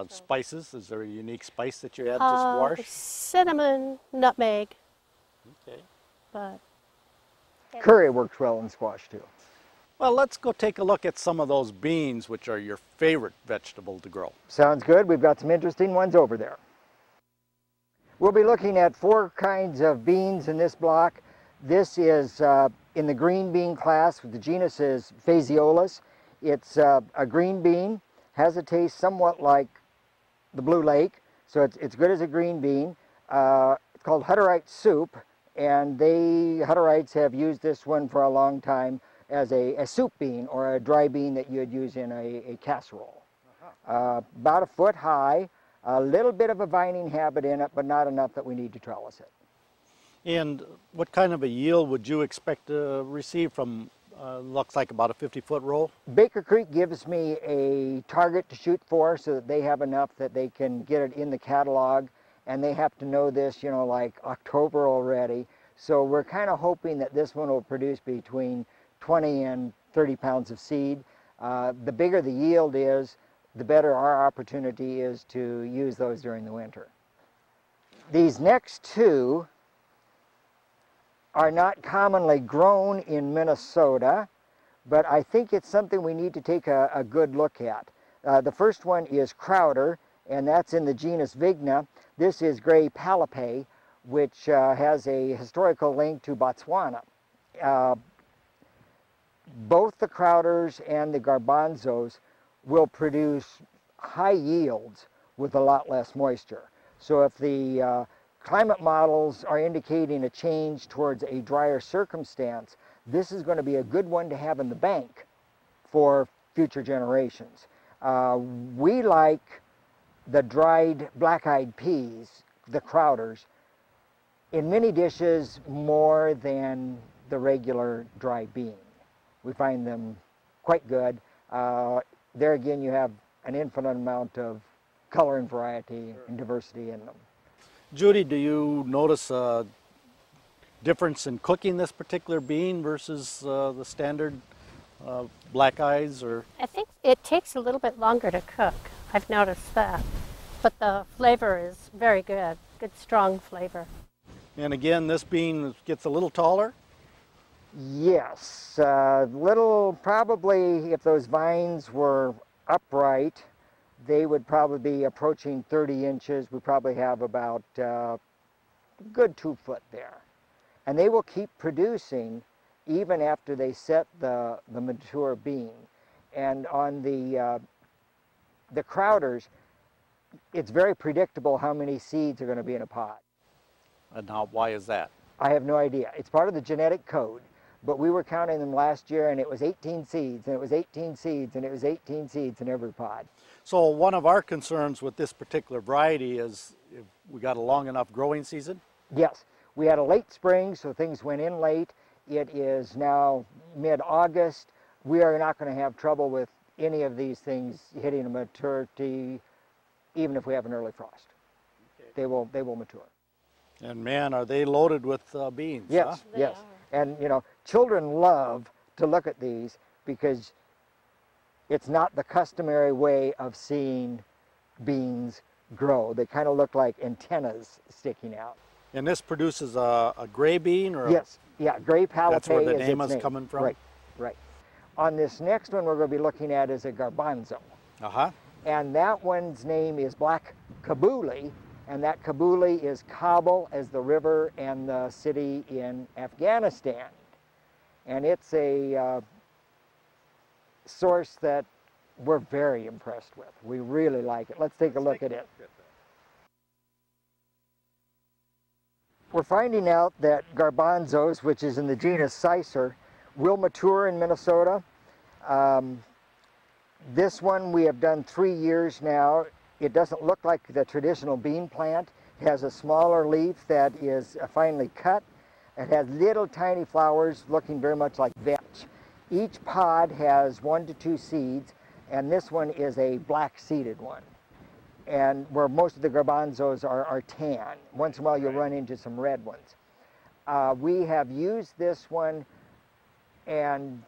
Spices, is there a unique spice that you add to squash? Cinnamon, nutmeg, Okay. but Curry works well in squash too. Well, let's go take a look at some of those beans, which are your favorite vegetable to grow. Sounds good. We've got some interesting ones over there. We'll be looking at 4 kinds of beans in this block. This is in the green bean class. The genus is Phaseolus. It's a green bean, has a taste somewhat like the Blue Lake, so it's good as a green bean. It's called Hutterite soup, and Hutterites have used this one for a long time as a soup bean or a dry bean that you'd use in a casserole. About a foot high, a little bit of a vining habit in it, but not enough that we need to trellis it. And what kind of a yield would you expect to receive from, looks like about a 50-foot row? Baker Creek gives me a target to shoot for so that they have enough that they can get it in the catalog, and they have to know this, you know, like October already. So we're kind of hoping that this one will produce between 20 and 30 pounds of seed. The bigger the yield is, the better our opportunity is to use those during the winter. These next 2 are not commonly grown in Minnesota, but I think it's something we need to take a good look at. The first one is Crowder, and that's in the genus Vigna. This is Gray Palipay, which has a historical link to Botswana. Both the Crowders and the Garbanzos will produce high yields with a lot less moisture. So if the climate models are indicating a change towards a drier circumstance, this is going to be a good one to have in the bank for future generations. We like the dried black-eyed peas, the Crowders, in many dishes more than the regular dry bean. We find them quite good. There again, you have an infinite amount of color and variety and diversity in them. Judy, do you notice a difference in cooking this particular bean versus the standard black eyes? Or I think it takes a little bit longer to cook. I've noticed that. But the flavor is very good, good strong flavor. And again, this bean gets a little taller? Yes, probably if those vines were upright, they would probably be approaching 30 inches. We probably have about a good 2 foot there. And they will keep producing even after they set the mature bean. And on the Crowders, it's very predictable how many seeds are going to be in a pod. And now, why is that? I have no idea. It's part of the genetic code. But we were counting them last year, and it was 18 seeds, and it was 18 seeds, and it was 18 seeds in every pod. So one of our concerns with this particular variety is if we got a long enough growing season? Yes. We had a late spring, so things went in late. It is now mid-August. We are not going to have trouble with any of these things hitting a maturity, even if we have an early frost. Okay. They will mature. And man, are they loaded with beans? Yes, huh? yes. And you know, children love to look at these because it's not the customary way of seeing beans grow. They kind of look like antennas sticking out. And this produces a gray bean? Or yes, yeah, Gray Palipay. That's where the is name its is name. coming from? Right, right. On this next one we're going to be looking at is a Garbanzo. Uh-huh. And that one's name is Black Kabuli, and that Kabuli is Kabul as the river and the city in Afghanistan. And it's a source that we're very impressed with. We really like it. Let's take a look at it. We're finding out that Garbanzos, which is in the genus Cicer, will mature in Minnesota. This one we have done 3 years now. It doesn't look like the traditional bean plant. It has a smaller leaf that is finely cut. It has little tiny flowers looking very much like vetch. Each pod has 1 to 2 seeds, and this one is a black seeded one. And where most of the Garbanzos are tan. Once in a while you'll run into some red ones. We have used this one, and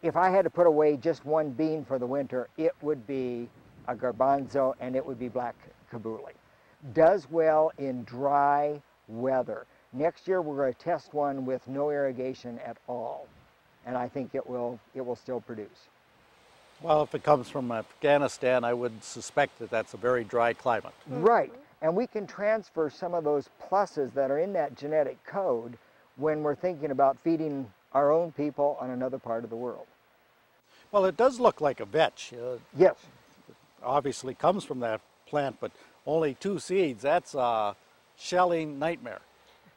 if I had to put away just one bean for the winter, it would be a garbanzo, and it would be black kabuli. Does well in dry weather. Next year we're going to test one with no irrigation at all, and I think it will still produce. Well, if it comes from Afghanistan, I would suspect that that's a very dry climate. Right, and we can transfer some of those pluses that are in that genetic code when we're thinking about feeding our own people on another part of the world. Well, it does look like a vetch. Yes. Obviously comes from that plant, but only 2 seeds. That's a shelling nightmare.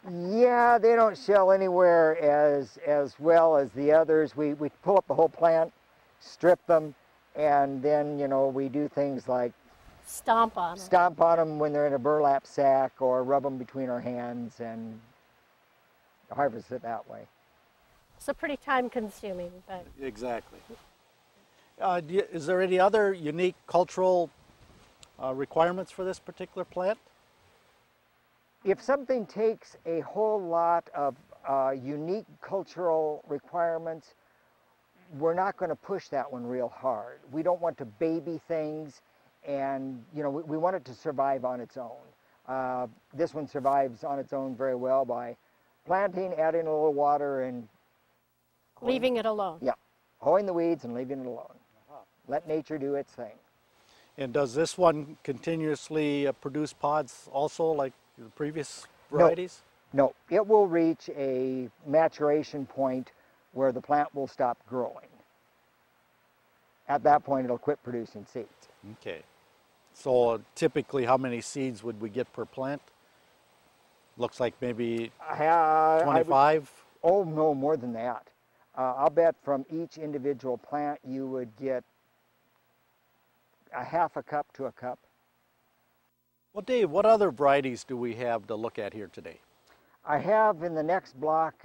Yeah, they don't shell anywhere as well as the others. We pull up the whole plant, strip them, and then, you know, we do things like Stomp on them. stomp on them when they're in a burlap sack, or rub them between our hands and harvest it that way. So pretty time consuming, but Exactly. Is there any other unique cultural requirements for this particular plant? If something takes a whole lot of unique cultural requirements, we're not going to push that one real hard. We don't want to baby things, and you know, we want it to survive on its own. This one survives on its own very well by planting, adding a little water, and leaving it alone. yeah, hoeing the weeds and leaving it alone. Let nature do its thing. And does this one continuously produce pods also like the previous varieties? No, it will reach a maturation point where the plant will stop growing. At that point, it'll quit producing seeds. Okay. So typically how many seeds would we get per plant? Looks like maybe 25? Oh, no, more than that. I'll bet from each individual plant you would get a half a cup to a cup. Well, Dave, what other varieties do we have to look at here today? I have in the next block